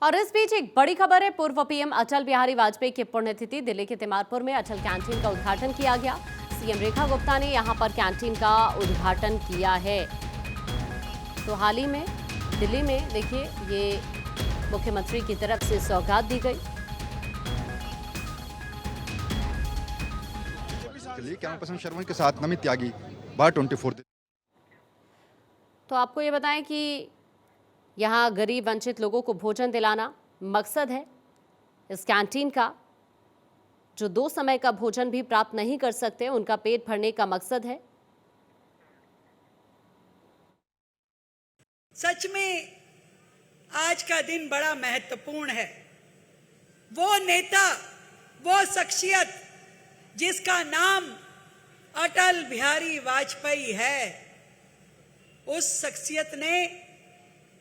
और इस बीच एक बड़ी खबर है। पूर्व पीएम अटल बिहारी वाजपेयी की पुण्यतिथि दिल्ली के तिमारपुर में अटल कैंटीन का उद्घाटन किया गया। सीएम रेखा गुप्ता ने यहां पर कैंटीन का उद्घाटन किया है। तो हाल ही में दिल्ली में देखिए ये मुख्यमंत्री की तरफ से सौगात दी गई। कैमरा पर्सन शर्मा के साथ नमित त्यागी, बार 24। तो आपको ये बताएं कि यहाँ गरीब वंचित लोगों को भोजन दिलाना मकसद है इस कैंटीन का। जो 2 समय का भोजन भी प्राप्त नहीं कर सकते उनका पेट भरने का मकसद है। सच में आज का दिन बड़ा महत्वपूर्ण है। वो नेता, वो शख्सियत जिसका नाम अटल बिहारी वाजपेयी है, उस शख्सियत ने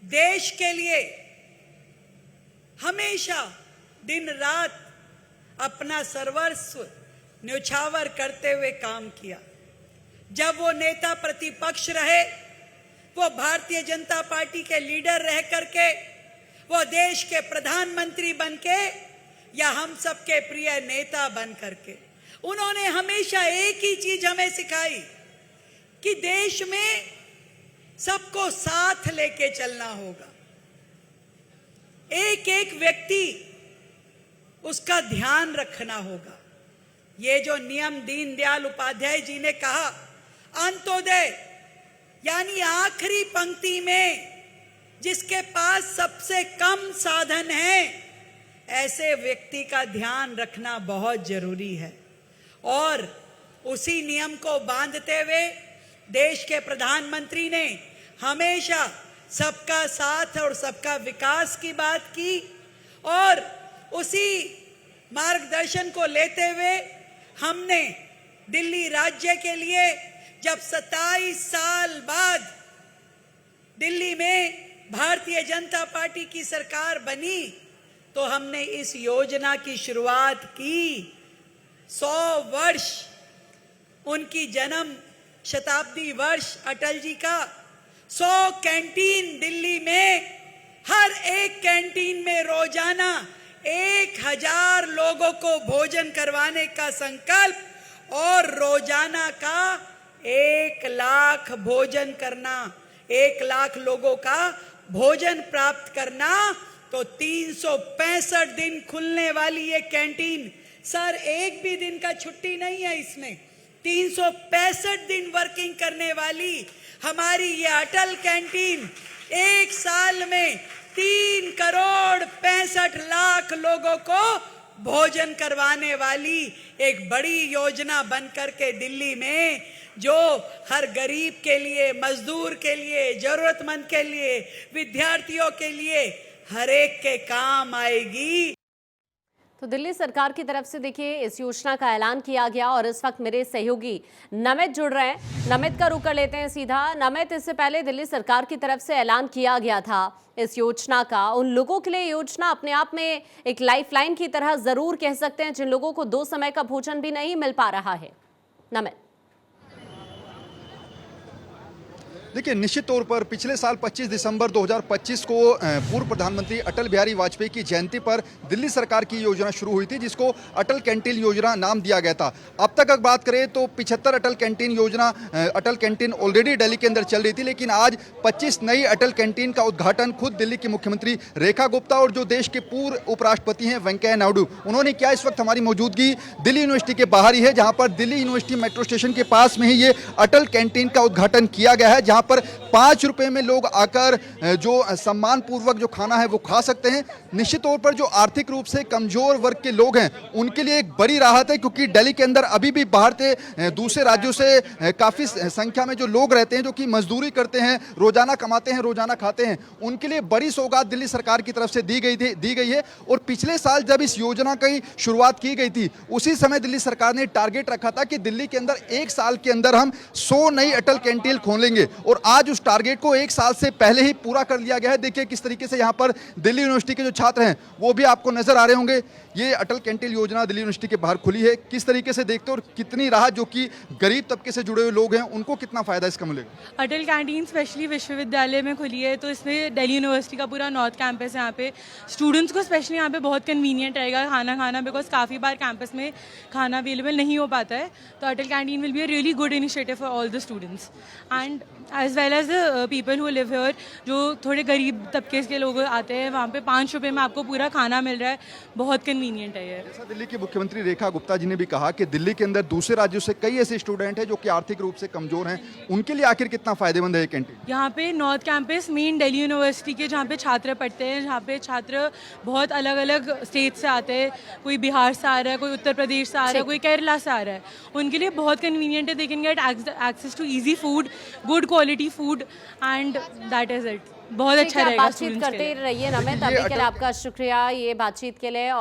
देश के लिए हमेशा दिन रात अपना सर्वस्व न्यौछावर करते हुए काम किया। जब वो नेता प्रतिपक्ष रहे, वो भारतीय जनता पार्टी के लीडर रह करके, वो देश के प्रधानमंत्री बनके, या हम सबके प्रिय नेता बन करके, उन्होंने हमेशा एक ही चीज हमें सिखाई कि देश में सबको साथ लेके चलना होगा। एक एक व्यक्ति उसका ध्यान रखना होगा। ये जो नियम दीनदयाल उपाध्याय जी ने कहा, अंत्योदय यानी आखिरी पंक्ति में जिसके पास सबसे कम साधन है, ऐसे व्यक्ति का ध्यान रखना बहुत जरूरी है। और उसी नियम को बांधते हुए देश के प्रधानमंत्री ने हमेशा सबका साथ और सबका विकास की बात की, और उसी मार्गदर्शन को लेते हुए हमने दिल्ली राज्य के लिए जब 27 साल बाद दिल्ली में भारतीय जनता पार्टी की सरकार बनी, तो हमने इस योजना की शुरुआत की। 100 वर्ष उनकी जन्म शताब्दी वर्ष अटल जी का। 100 कैंटीन दिल्ली में, हर एक कैंटीन में रोजाना 1000 लोगों को भोजन करवाने का संकल्प, और रोजाना का 1 लाख भोजन करना, 1 लाख लोगों का भोजन प्राप्त करना। तो 365 दिन खुलने वाली ये कैंटीन, सर एक भी दिन का छुट्टी नहीं है इसमें, 365 दिन वर्किंग करने वाली हमारी ये अटल कैंटीन एक साल में 3 करोड़ 65 लाख लोगों को भोजन करवाने वाली एक बड़ी योजना बनकर के दिल्ली में, जो हर गरीब के लिए, मजदूर के लिए, जरूरतमंद के लिए, विद्यार्थियों के लिए, हर एक के काम आएगी। तो दिल्ली सरकार की तरफ से देखिए इस योजना का ऐलान किया गया, और इस वक्त मेरे सहयोगी नमित जुड़ रहे हैं। नमित का रुख कर लेते हैं सीधा। नमित, इससे पहले दिल्ली सरकार की तरफ से ऐलान किया गया था इस योजना का। उन लोगों के लिए योजना अपने आप में एक लाइफलाइन की तरह जरूर कह सकते हैं जिन लोगों को 2 समय का भोजन भी नहीं मिल पा रहा है। नमित, देखिए, निश्चित तौर पर पिछले साल 25 दिसंबर 2025 को पूर्व प्रधानमंत्री अटल बिहारी वाजपेयी की जयंती पर दिल्ली सरकार की योजना शुरू हुई थी, जिसको अटल कैंटीन योजना नाम दिया गया था। अब तक अगर बात करें तो 75 अटल कैंटीन योजना, अटल कैंटीन ऑलरेडी दिल्ली के अंदर चल रही थी, लेकिन आज 25 नई अटल कैंटीन का उद्घाटन खुद दिल्ली की मुख्यमंत्री रेखा गुप्ता और जो देश के पूर्व उपराष्ट्रपति हैं वेंकैया नायडू, उन्होंने किया। इस वक्त हमारी मौजूदगी दिल्ली यूनिवर्सिटी के बाहर ही है, जहाँ पर दिल्ली यूनिवर्सिटी मेट्रो स्टेशन के पास में ही ये अटल कैंटीन का उद्घाटन किया गया है, जहाँ पर 5 रुपए में लोग आकर जो सम्मान पूर्वक जो खाना है वो खा सकते हैं। निश्चित तौर पर जो आर्थिक रूप से कमजोर वर्ग के लोग हैं उनके लिए एक बड़ी राहत है, क्योंकि दिल्ली के अंदर अभी भी बाहर से दूसरे राज्यों से काफी संख्या में जो लोग रहते हैं, जो कि मजदूरी करते हैं, रोजाना कमाते हैं, रोजाना खाते हैं, उनके लिए बड़ी सौगात दिल्ली सरकार की तरफ से दी गई है। और पिछले साल जब इस योजना की शुरुआत की गई थी, उसी समय दिल्ली सरकार ने टारगेट रखा था कि दिल्ली के अंदर 1 साल के अंदर हम 100 नई अटल कैंटीन खोलेंगे, और आज उस टारगेट को 1 साल से पहले ही पूरा कर लिया गया है। देखिए किस तरीके से यहाँ पर दिल्ली यूनिवर्सिटी के जो छात्र हैं वो भी आपको नजर आ रहे होंगे। ये अटल कैंटीन योजना दिल्ली यूनिवर्सिटी के बाहर खुली है, किस तरीके से देखते हो और कितनी राहत जो कि गरीब तबके से जुड़े हुए लोग हैं उनको कितना फायदा इसका मिलेगा? अटल कैंटीन स्पेशली विश्वविद्यालय में खुली है, तो इसमें दिल्ली यूनिवर्सिटी का पूरा नॉर्थ कैंपस है। यहाँ पे स्टूडेंट्स को स्पेशली यहाँ पे बहुत कन्वीनियंट रहेगा खाना खाना, बिकॉज काफ़ी बार कैंपस में खाना अवेलेबल नहीं हो पाता है। तो Atal canteen will be a really good initiative for all the students and as well as the people who live here. जो थोड़े गरीब तबके के लोग आते हैं वहाँ पे 5 रुपये में आपको पूरा खाना मिल रहा है, बहुत कन्वीनियंट है ये। जैसा दिल्ली की मुख्यमंत्री रेखा गुप्ता जी ने भी कहा कि दिल्ली के अंदर दूसरे राज्यों से कई ऐसे स्टूडेंट हैं जो कि आर्थिक रूप से कमजोर हैं, उनके लिए आखिर कितना फायदेमंद है ये कैंटीन? यहाँ पे north campus main Delhi university के जहाँ पे छात्र पढ़ते हैं, जहाँ पे छात्र बहुत अलग अलग स्टेट से आते हैं, कोई बिहार से आ रहा है, कोई उत्तर प्रदेश से आ रहा है, कोई केरला से आ रहा है, उनके लिए बहुत कन्वीनियंट है। They can get access to easy food, good quality food and that is it. बहुत अच्छा रहेगा। बातचीत करते रहिए नमित, अभी के लिए आपका शुक्रिया ये बातचीत के लिए।